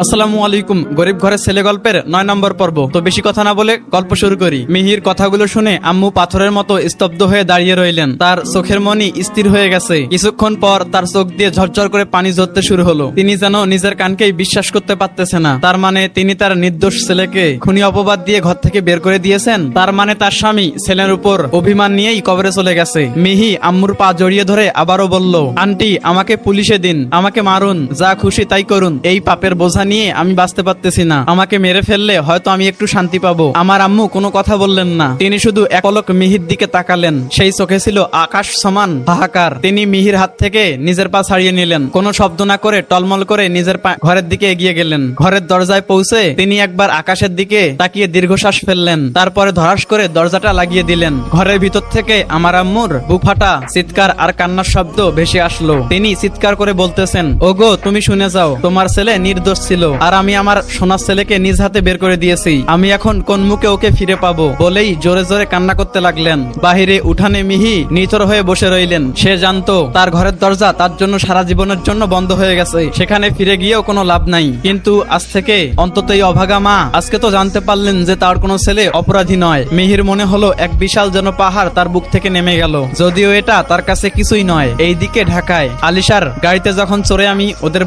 আসসালামু আলাইকুম। গরিব ঘরের ছেলে গল্পের ৯ নম্বর পর্ব। তো বেশি কথা না বলে গল্প শুরু করি। মিহির কথাগুলো শুনে আম্মু পাথরের মতো স্তব্ধ হয়ে দাঁড়িয়ে রইলেন। তার চোখের মনি স্থির হয়ে গেছে। কিছুক্ষণ পর তার চোখ দিয়ে ঝরঝর করে পানি ঝরতে শুরু হলো। তিনি যেন নিজের কানকেই বিশ্বাস করতে পারতেছে না। তার মানে তিনি তার নির্দোষ ছেলেকে খুনি অপবাদ দিয়ে ঘর থেকে বের করে দিয়েছেন। তার মানে তার স্বামী ছেলের উপর অভিমান নিয়েই কবরে চলে গেছে। মিহি আম্মুর পা জড়িয়ে ধরে আবারও বলল, আন্টি আমাকে পুলিশে দিন, আমাকে মারুন, যা খুশি তাই করুন। এই পাপের বোঝা নিয়ে আমি বাঁচতে পারতেছি না। আমাকে মেরে ফেললে হয়তো আমি একটু শান্তি পাবো। আমার আম্মু কোনো কথা বললেন না। তিনি শুধু এক পলক মিহির দিকে তাকালেন। সেই চোখে ছিল আকাশ সমান হাহাকার। তিনি মিহির হাত থেকে নিজের পা ছাড়িয়ে নিলেন। কোনো শব্দ না করে টলমল করে নিজের পা ঘরের দিকে এগিয়ে গেলেন। ঘরের দরজায় পৌঁছে তিনি একবার আকাশের দিকে তাকিয়ে দীর্ঘশ্বাস ফেললেন। তারপরে ধরাস করে দরজাটা লাগিয়ে দিলেন। ঘরের ভিতর থেকে আমার আম্মুর বুক ফাটা চিৎকার আর কান্নার শব্দ ভেসে আসলো। তিনি চিৎকার করে বলতেছেন, ওগো তুমি শুনে যাও, তোমার ছেলে নির্দোষ ছিল আর আমি আমার সোনার ছেলেকে নিজ হাতে বের করে দিয়েছি। আমি এখন কোন মুখে ওকে ফিরে পাবো? বলেই জোরে জোরে কান্না করতে লাগলেন। বাহিরে উঠানে মিহি নিথর হয়ে বসে রইলেন। সে জানতো তার ঘরের দরজা তার জন্য সারা জীবনের জন্য বন্ধ হয়ে গেছে। সেখানে ফিরে গিয়েও কোনো লাভ নাই। কিন্তু আজ থেকে অন্তত এই অভাগা মা আজকে তো জানতে পারলেন যে তার কোনো ছেলে অপরাধী নয়। মিহির মনে হলো এক বিশাল যেন পাহাড় তার বুক থেকে নেমে গেল। যদিও এটা তার কাছে কিছুই নয়। এইদিকে ঢাকায় আলিশার গাড়িতে যখন চড়ে আমি ওদের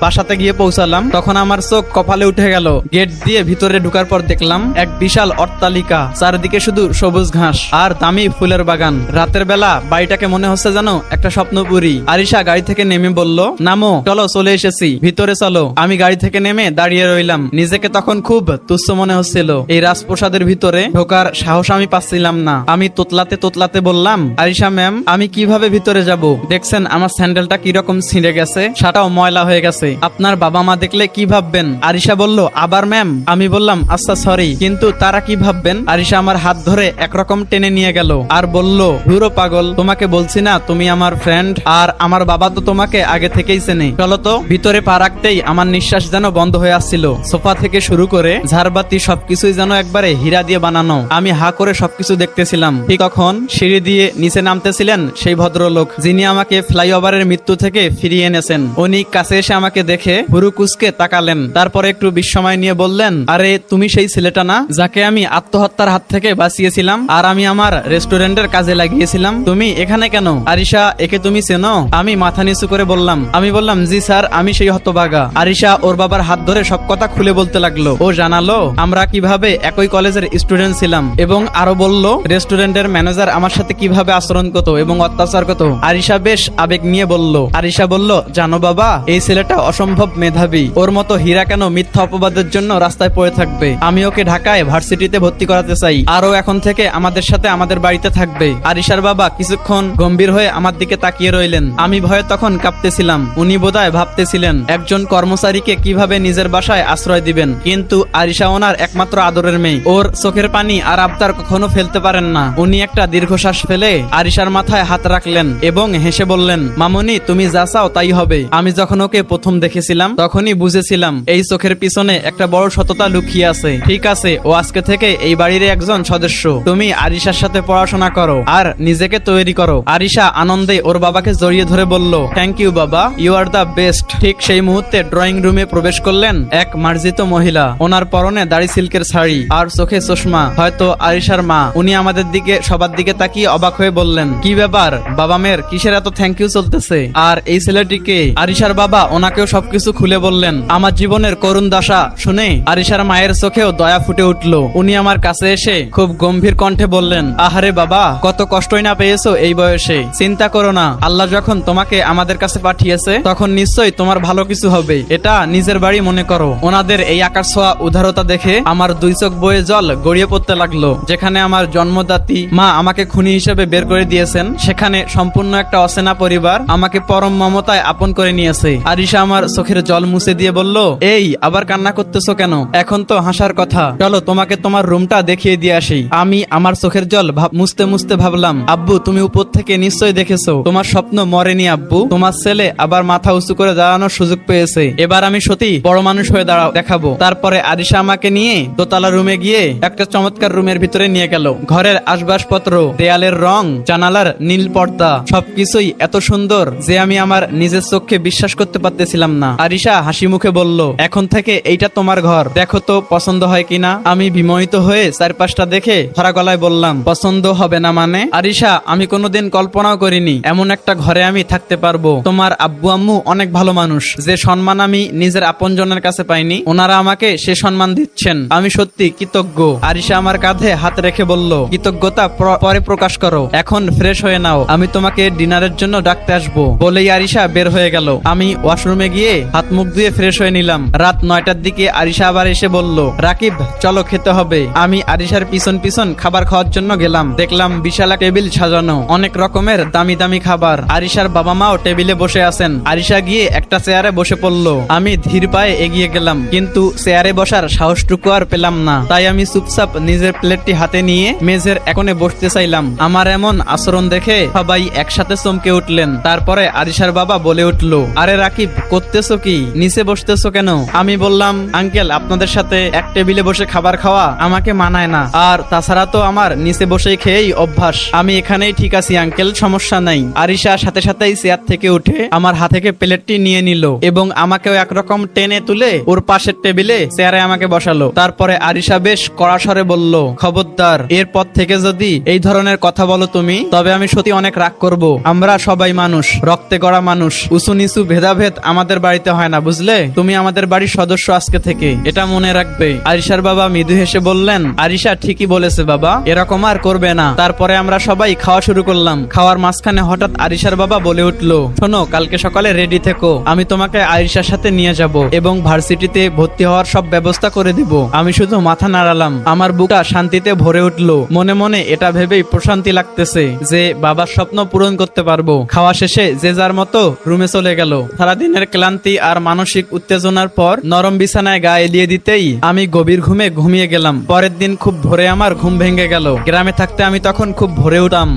বাসাতে গিয়ে পৌঁছালাম, তখন আমার চোখ কপালে উঠে গেল। গেট দিয়ে ভিতরে ঢুকার পর দেখলাম এক বিশাল অট্টালিকা, চারদিকে শুধু সবুজ ঘাস আর দামি ফুলের বাগান। রাতের বেলা বাড়িটাকে মনে হচ্ছে যেন একটা স্বপ্নপুরী। আরিশা গাড়ি থেকে নেমে বলল, নামো, চলো চলে এসেছি, ভিতরে চলো। আমি গাড়ি থেকে নেমে দাঁড়িয়ে রইলাম। নিজেকে তখন খুব তুচ্ছ মনে হচ্ছিল। এই রাজপ্রাসাদের ভিতরে ঢোকার সাহস আমি পাচ্ছিলাম না। আমি তোতলাতে তোতলাতে বললাম, আরিশা ম্যাম, আমি কিভাবে ভিতরে যাব? দেখছেন আমার স্যান্ডেলটা কিরকম ছিঁড়ে গেছে, সাটাও ময়লা হয়ে গেছে। আপনার বাবা মা দেখলে কি ভাববেন? আরিশা বলল, আবার ম্যাম? আমি বললাম, আচ্ছা সরি, কিন্তু তারা কি ভাববেন? আরিশা আমার হাত ধরে একরকম টেনে নিয়ে গেল আর বলল, ধুরো পাগল, তোমাকে বলছি না তুমি আমার ফ্রেন্ড, আর আমার বাবা তো তোমাকে আগে থেকেই চেনে। চলো তো। ভিতরে পা রাখতেই আমার নিঃশ্বাস যেন বন্ধ হয়ে আসছিল। সোফা থেকে শুরু করে ঝাড়বাতি সবকিছুই যেন একবারে হীরা দিয়ে বানানো। আমি হা করে সবকিছু দেখতেছিলাম। ঠিক তখন সিঁড়ি দিয়ে নিচে নামতেছিলেন সেই ভদ্রলোক যিনি আমাকে ফ্লাইওভারের মৃত্যু থেকে ফিরিয়ে এনেছেন। উনি কাছে এসে আমাকে দেখে ভুরু কুচকে তাকালেন। তারপরে একটু বিস্ময় নিয়ে বললেন, আরে তুমি সেই ছেলেটা না যাকে আমি আত্মহত্যার হাত থেকে বাঁচিয়েছিলাম আর আমি আমার রেস্টুরেন্টের কাজে লাগিয়েছিলাম? তুমি এখানে কেন? আরিশা, একে তুমি চেনো? আমি মাথা নিচু করে বললাম, জি স্যার, আমি সেই হতভাগা। আরিশা ওর বাবার হাত ধরে সব কথা খুলে বলতে লাগলো। ও জানালো আমরা কিভাবে একই কলেজের স্টুডেন্ট ছিলাম এবং আরো বলল রেস্টুরেন্টের ম্যানেজার আমার সাথে কিভাবে আচরণ করত এবং অত্যাচার করত। আরিশা বেশ আবেগ নিয়ে বলল। আরিশা বলল, জানো বাবা, এই ছেলেটা অসম্ভব মেধাবী। ওর মতো হীরা কেন মিথ্যা অপবাদের জন্য রাস্তায় পড়ে থাকবে? আমি ওকে ঢাকায় ভার্সিটিতে ভর্তি করাতে চাই। আরও এখন থেকে আমাদের সাথে আমাদের বাড়িতে থাকবে। আরিশার বাবা কিছুক্ষণ গম্ভীর হয়ে আমার দিকে তাকিয়ে রইলেন। আমি ভয়ে তখন কাঁপতেছিলাম। উনি বোধহয় ভাবতেছিলেন একজন কর্মচারীকে কিভাবে নিজের বাসায় আশ্রয় দিবেন। কিন্তু আরিশা ওনার একমাত্র আদরের মেয়ে। ওর চোখের পানি আর আবদার কখনো ফেলতে পারেন না। উনি একটা দীর্ঘশ্বাস ফেলে আরিশার মাথায় হাত রাখলেন এবং হেসে বললেন, মামুনি, তুমি যা চাও তাই হবে। আমি যখন ওকে প্রথম দেখেছিলাম তখনই বুঝেছিলাম এই চোখের পিছনে একটা বড় সততা লুকিয়ে আছে। ঠিক আছে, ও আজকে থেকে এই বাড়ির একজন সদস্য। তুমি আরিশার সাথে পড়াশোনা করো আর নিজেকে তৈরি করো। আরিশা আনন্দে ওর বাবাকে জড়িয়ে ধরে বলল, থ্যাংক ইউ বাবা, ইউ আর দ্য বেস্ট। ঠিক সেই মুহূর্তে ড্রয়িং রুমে প্রবেশ করলেন এক মার্জিত মহিলা। ওনার পরনে দাড়ি সিল্কের শাড়ি আর চোখে চশমা, হয়তো আরিশার মা। উনি আমাদের দিকে সবার দিকে তাকিয়ে অবাক হয়ে বললেন, কি ব্যাপার বাবা মেয়ের, কিসের এত থ্যাংক ইউ চলতেছে? আর এই ছেলেটিকে? আরিশার বাবা ওনাকেও সবকিছু খুলে বললেন। আমার জীবনের করুণ দশা শুনে আরিশার মায়ের চোখেও দয়া ফুটে উঠল। উনি আমার কাছে এসে খুব গম্ভীর কণ্ঠে বললেন, আহারে বাবা, কত কষ্টই না পেয়েছো এই বয়সে। চিন্তা করো না, আল্লাহ যখন তোমাকে আমাদের কাছে পাঠিয়েছে তখন নিশ্চয়ই তোমার ভালো কিছু হবে। এটা নিজের বাড়ি মনে করো। ওনাদের এই আকাশ ছোঁয়া উদারতা দেখে আমার দুই চোখ বয়ে জল গড়িয়ে পড়তে লাগলো। যেখানে আমার জন্মদাত্রী মা আমাকে খুনি হিসেবে বের করে দিয়েছেন, সেখানে সম্পূর্ণ একটা অচেনা পরিবার আমাকে পরম মমতায় আপন করে নিয়েছে। আরিশা আমার চোখের জল মুছে দিয়ে বলল, এই আবার কান্না করতেছো কেন? এখন তো হাসার কথা। চলো তোমাকে তোমার রুমটা দেখিয়ে দিয়ে আসি। আমি আমার চোখের জল মুছতে মুছতে ভাবলাম, আব্বু তুমি উপর থেকে নিশ্চয়ই দেখেছো, তোমার স্বপ্ন মরেনি আব্বু। তোমার ছেলে আবার মাথা উঁচু করে দাঁড়ানোর সুযোগ পেয়েছে। এবার আমি সত্যি বড় মানুষ হয়ে দেখাবো। তারপরে আরিশা আমাকে নিয়ে দোতলা রুমে গিয়ে একটা চমৎকার রুমের ভিতরে নিয়ে গেল। ঘরের আসবাবপত্র, দেয়ালের রং, জানালার নীল পর্দা সবকিছুই এত সুন্দর যে আমি আমার নিজের চোখে বিশ্বাস করতে পারতেছিলাম না। আরিশা হাসি মুখে বলল, এখন থেকে এইটা তোমার ঘর, দেখো তো পছন্দ হয় কিনা। আমি বিমোহিত হয়ে চারপাশটা দেখে ধরা গলায় বললাম, পছন্দ হবে না মানে? আরিশা, আমি কোনোদিন কল্পনাও করিনি এমন একটা ঘরে আমি থাকতে পারবো। তোমার আব্বু আম্মু অনেক ভালো মানুষ, যে সম্মান আমি নিজের আপনজনের কাছে পাইনি, ওনারা আমাকে সে সম্মান দিচ্ছেন। আমি সত্যি কৃতজ্ঞ। আরিশা আমার কাঁধে হাত রেখে বলল, কৃতজ্ঞতা পরে প্রকাশ করো, এখন ফ্রেশ হয়ে নাও, আমি তোমাকে ডিনারের জন্য ডাকতে আসবো। বলেই আরিশা বের হয়ে গেল। আমি ওয়াশরুমে গিয়ে হাত মুখ ধুয়ে ফ্রেশ হয়ে নিলাম। রাত 9টার দিকে আরিশা আবার এসে বলল, রাকিব চলো খেতে হবে। আমি আরিশার পিছন পিছন খাবার খাওয়ার জন্য গেলাম। দেখলাম বিশাল এক টেবিল সাজানো, অনেক রকমের দামি দামি খাবার। আরিশার বাবা মাও টেবিলে বসে আছেন। আরিশা গিয়ে একটা চেয়ারে বসে পড়ল। আমি ধীর পায়ে এগিয়ে গেলাম, কিন্তু চেয়ারে বসার সাহসটুকু আর পেলাম না। তাই আমি চুপচাপ নিজের প্লেটটি হাতে নিয়ে মেজের এক কোণে বসতে চাইলাম। আমার এমন আচরণ দেখে সবাই একসাথে চমকে উঠলেন। তারপরে আরিশার বাবা বলে উঠলো, আরে রাকিব, করতেছো কি? নিচে বসতেছো কেন? আমি বললাম, আঙ্কেল আপনাদের সাথে এক টেবিলে বসে খাবার খাওয়া আমাকে মানায় না, আর তাছাড়া তো আমার নিচে বসেই খেয়েই অভ্যাস। আমি এখানেই ঠিক আছি আঙ্কেল, সমস্যা নাই। আরিশা সাথে সাথেই চেয়ার থেকে উঠে আমার হাত থেকে প্লেটটি নিয়ে নিল এবং আমাকেও একরকম টেনে তুলে ওর পাশের টেবিলে চেয়ারে আমাকে বসালো। তারপরে আরিশা বেশ কড়া স্বরে বলল, খবরদার, এরপর থেকে যদি এই ধরনের কথা বলো তুমি, তবে আমি সত্যি অনেক রাগ করব। আমরা সবাই মানুষ, রক্তে গড়া মানুষ, উঁচু নিচু ভেদাভেদ আমাদের বাড়িতে হয় না, বুঝলে? তুমি আমাদের বাড়ির সদস্য আজকে থেকে, এটা মনে রাখবে। আরিশার বাবা মৃদু হেসে বললেন, আরিশা ঠিকই বলেছে বাবা, এরকম আর করবে না। তারপরে আমরা সবাই খাওয়া শুরু করলাম। খাওয়ার মাঝখানে হঠাৎ আরিশার বাবা বলে উঠলো, শোনো, কালকে সকালে রেডি থেকো, আমি তোমাকে আরিশার সাথে নিয়ে যাব এবং ভার্সিটিতে ভর্তি হওয়ার সব ব্যবস্থা করে দিব। আমি শুধু মাথা নাড়ালাম। আমার বুকটা শান্তিতে ভরে উঠলো। মনে মনে এটা ভেবেই প্রশান্তি লাগতেছে যে বাবার স্বপ্ন পূরণ করতে পারবো। খাওয়া শেষে যে যার মতো রুমে চলে গেল। সারাদিনের ক্লান্তি আর মানসিক উত্তেজনার পর নরম বিছানায় গা এলিয়ে দিতেই আমি গভীর ঘুমে ঘুমিয়ে গেলাম। পরের দিন খুব ভোরে আমার ঘুম ভেঙে গেল। গ্রামে থাকতে আমি তখন খুব ভোরে উঠতাম,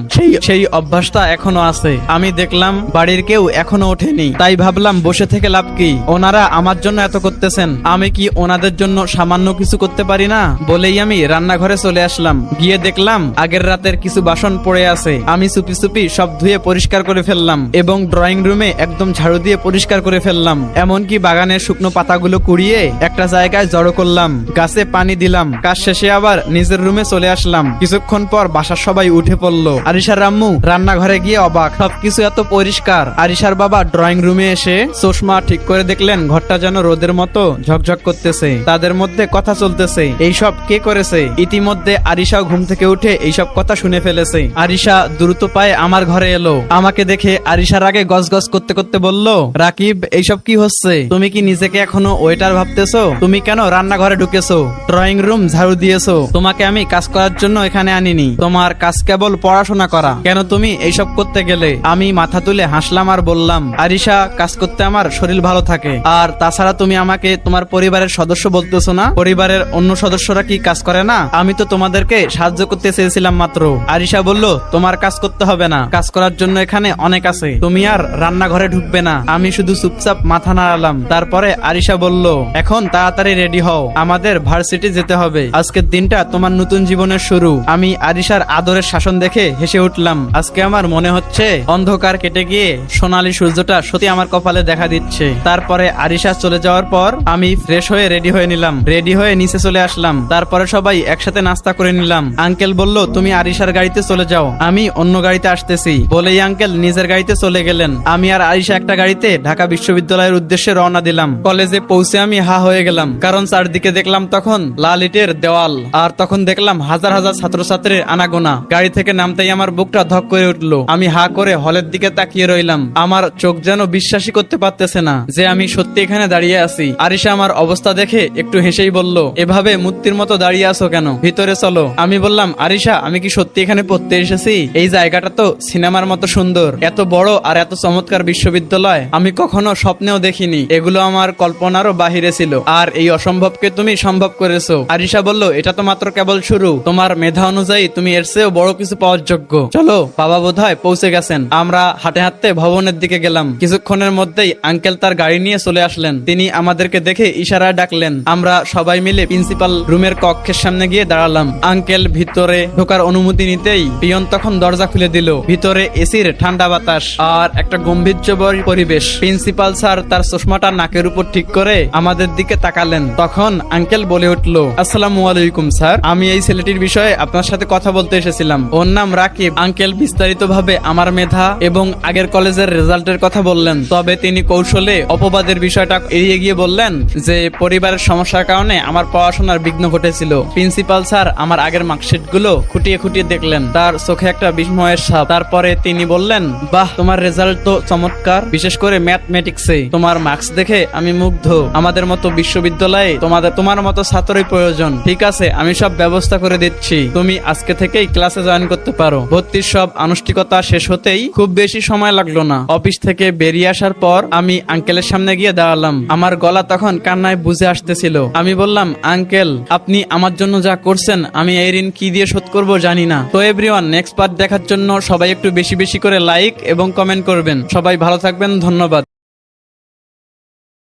সেই অভ্যাসটা এখনো আছে। আমি দেখলাম বাড়ির কেউ এখনো ওঠেনি, তাই ভাবলাম বসে থেকে লাভ কি? ওনারা আমার জন্য এত করতেছেন, আমি কি ওনাদের জন্য সামান্য কিছু করতে পারি না? বলেই আমি রান্নাঘরে চলে আসলাম। গিয়ে দেখলাম আগের রাতের কিছু বাসন পড়ে আছে। আমি চুপি চুপি সব ধুয়ে পরিষ্কার করে ফেললাম এবং ড্রয়িং রুমে একদম ঝাড়ু দিয়ে পরিষ্কার করে ফেললাম। এমনকি বাগানের শুকনো পাতাগুলো কুড়িয়ে একটা জায়গায় জড়ো করলাম, গাছে পানি দিলাম। কাজ শেষে আবার নিজের রুমে চলে আসলাম। কিছুক্ষণ পর বাসার সবাই উঠে পড়লো। আরিশার আম্মু রান্নাঘরে গিয়ে অবাক, সবকিছু এত পরিষ্কার। আরিশার বাবা ড্রয়িং রুমে এসে চশমা ঠিক করে দেখলেন ঘরটা যেন রোদের মতো ঝকঝক করতেছে। তাদের মধ্যে কথা চলতেছে, এইসব কে করেছে? ইতিমধ্যে আরিশাও ঘুম থেকে উঠে এইসব কথা শুনে ফেলেছে। আরিশা দ্রুত পায়ে আমার ঘরে এলো। আমাকে দেখে আরিশার আগে গজগজ করতে করতে বলল, রাকিব, এইসব কি হচ্ছে? তুমি কি নিজেকে এখনো ওয়েটার ভাবতেছো? তুমি কেন রান্নাঘরে ঢুকেছো, ড্রয়িং রুম ঝাড়ু দিয়েছো? তোমাকে আমি কাজ করার জন্য এখানে আনিনি, তোমার কাজ কেবল পড়াশোনা করা। কেন তুমি এইসব করতে গেলে? আমি মাথা তুলে হাসলাম আর বললাম, আরিশা, কাজ করতে আমার শরীর ভালো থাকে। আর তাছাড়া তুমি আমাকে তোমার পরিবারের সদস্য বলতেছো না? পরিবারের অন্য সদস্যরা কি কাজ করে না? আমি তো তোমাদেরকে সাহায্য করতে চেয়েছিলাম মাত্র। আরিশা বলল, তোমার কাজ করতে হবে না, কাজ করার জন্য এখানে অনেক আছে, তুমি আর রান্নাঘরে ঢুকবে না। আমি শুধু চুপচাপ মাথা নাড়ালাম। তারপরে আরিশা বলল, এখন তাড়াতাড়ি রেডি হও, আমাদের ভার্সিটি যেতে হবে। আজকের দিনটা তোমার নতুন জীবনের শুরু। আমি আরিশার আদরের শাসন দেখে হেসে উঠলাম। আজকে আমার মনে হচ্ছে অন্ধকার কেটে গিয়ে সোনালী সূর্যটা সত্যি আমার কপালে দেখা দিচ্ছে। তারপরে আরিশা চলে যাওয়ার পর আমি ফ্রেশ হয়ে রেডি হয়ে নিলাম। রেডি হয়ে নিচে চলে আসলাম। তারপরে সবাই একসাথে নাস্তা করে নিলাম। আঙ্কেল বলল, তুমি আরিশার গাড়িতে চলে যাও, আমি অন্য গাড়িতে আসতেছি। বলেই আঙ্কেল নিজের গাড়িতে চলে গেলেন। আমি আর আরিশা একটা গাড়িতে ঢাকা বিশ্ববিদ্যালয়ের উদ্দেশ্যে রওনা দিলাম। কলেজে পৌঁছে আমি হা হয়ে গেলাম, কারণ চারদিকে দেখলাম তখন লাল ইটের দেওয়াল, আর তখন দেখলাম হাজার হাজার ছাত্রছাত্রীর আনাগোনা। গাড়ি থেকে নামতেই আমার বুকটা ধক করে উঠলো। আমি হা করে হলের দিকে তাকিয়ে রইলাম। আমার চোখ যেন বিশ্বাসই করতে পারতেছে না যে আমি সত্যি এখানে দাঁড়িয়ে আছি। আরিশা আমার অবস্থা দেখে একটু হেসেই বলল, এভাবে মূর্তির মতো দাঁড়িয়ে আছো কেন? ভিতরে চলো। আমি বললাম, আরিশা, আমি কি সত্যি এখানে পড়তে এসেছি? এই জায়গাটা তো সিনেমার মতো সুন্দর, এত বড় আর এত চমৎকার বিশ্ববিদ্যালয় আমি কখনো স্বপ্নেও দেখিনি। এগুলো আমার কল্পনারও বাহিরে ছিল, আর এই অসম্ভবকে তুমি সম্ভব করেছো। আরিশা বলল, এটা তো মাত্র কেবল শুরু, তোমার মেধা অনুযায়ী তুমি এর চেয়েও বড় কিছু পাওয়ার যোগ্য। চলো, বাবা বোধহয় পৌঁছে গেছেন। আমরা হাঁটে হাঁটতে ভবনের দিকে গেলাম। কিছুক্ষণের মধ্যেই আঙ্কেল তার গাড়ি নিয়ে চলে আসলেন। তিনি আমাদেরকে দেখে ইশারায় ডাকলেন। আমরা সবাই মিলে প্রিন্সিপাল রুমের কক্ষের সামনে গিয়ে দাঁড়ালাম। আঙ্কেল ভিতরে ঢোকার অনুমতি নিতেই পিয়ন তখন দরজা খুলে দিল। ভিতরে এসির ঠান্ডা বাতাস আর একটা গম্ভীর্যময় পরিবেশ। প্রিন্সিপাল স্যার তার চশমাটা নাকের বুকের উপর ঠিক করে আমাদের দিকে তাকালেন। তখন আঙ্কেল বলে উঠলো, আসসালামু আলাইকুম স্যার, আমি এই ছেলেটির বিষয়ে আপনার সাথে কথা বলতে এসেছিলাম। ওর নাম রাকিব। আঙ্কেল বিস্তারিতভাবে আমার মেধা এবং আগের কলেজের রেজাল্টের কথা বললেন। তবে তিনি কৌশলে অপবাদের বিষয়টা এড়িয়ে গিয়ে বললেন যে পরিবারের সমস্যার কারণে আমার পড়াশোনার বিঘ্ন ঘটেছিল। প্রিন্সিপাল স্যার আমার আগের মার্কশিট গুলো খুঁটিয়ে খুঁটিয়ে দেখলেন। তার চোখে একটা বিস্ময়ের ছাপ। তারপরে তিনি বললেন, বাহ, তোমার রেজাল্ট তো চমৎকার, বিশেষ করে ম্যাথমেটিক্সে তোমার মার্কস দেখে আমি মুগ্ধ। আমাদের মতো বিশ্ববিদ্যালয়ে তোমার মতো ছাত্রই প্রয়োজন। ঠিক আছে, আমি সব ব্যবস্থা করে দিচ্ছি, তুমি আজকে থেকেই ক্লাসে জয়েন করতে পারো। ভর্তির সব আনুষ্ঠানিকতা শেষ হতেই খুব বেশি সময় লাগলো না। অফিস থেকে বেরিয়ে আসার পর আমি আঙ্কেলের সামনে গিয়ে দাঁড়ালাম। আমার গলা তখন কান্নায় বুঝে আসতেছিল। আমি বললাম, আঙ্কেল, আপনি আমার জন্য যা করছেন আমি এই ঋণ কি দিয়ে শোধ করবো জানি না। তো এভরিওয়ান, নেক্সট পার্ট দেখার জন্য সবাই একটু বেশি বেশি করে লাইক এবং কমেন্ট করবেন। সবাই ভালো থাকবেন, ধন্যবাদ।